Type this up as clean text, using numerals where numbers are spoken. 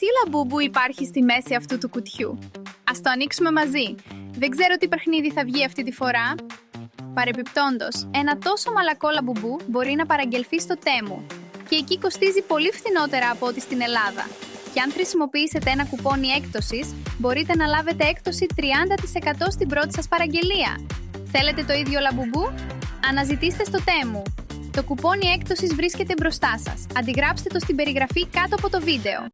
Τι λαμπούμπου υπάρχει στη μέση αυτού του κουτιού? Ας το ανοίξουμε μαζί. Δεν ξέρω τι παιχνίδι θα βγει αυτή τη φορά. Παρεπιπτόντως, ένα τόσο μαλακό λαμπουμπού μπορεί να παραγγελθεί στο Temu και εκεί κοστίζει πολύ φθηνότερα από ό,τι στην Ελλάδα. Και αν χρησιμοποιήσετε ένα κουπόνι έκπτωσης, μπορείτε να λάβετε έκπτωση 30% στην πρώτη σας παραγγελία. Θέλετε το ίδιο λαμπουμπού? Αναζητήστε στο Temu. Το κουπόνι έκπτωσης βρίσκεται μπροστά σας. Αντιγράψτε το στην περιγραφή κάτω από το βίντεο.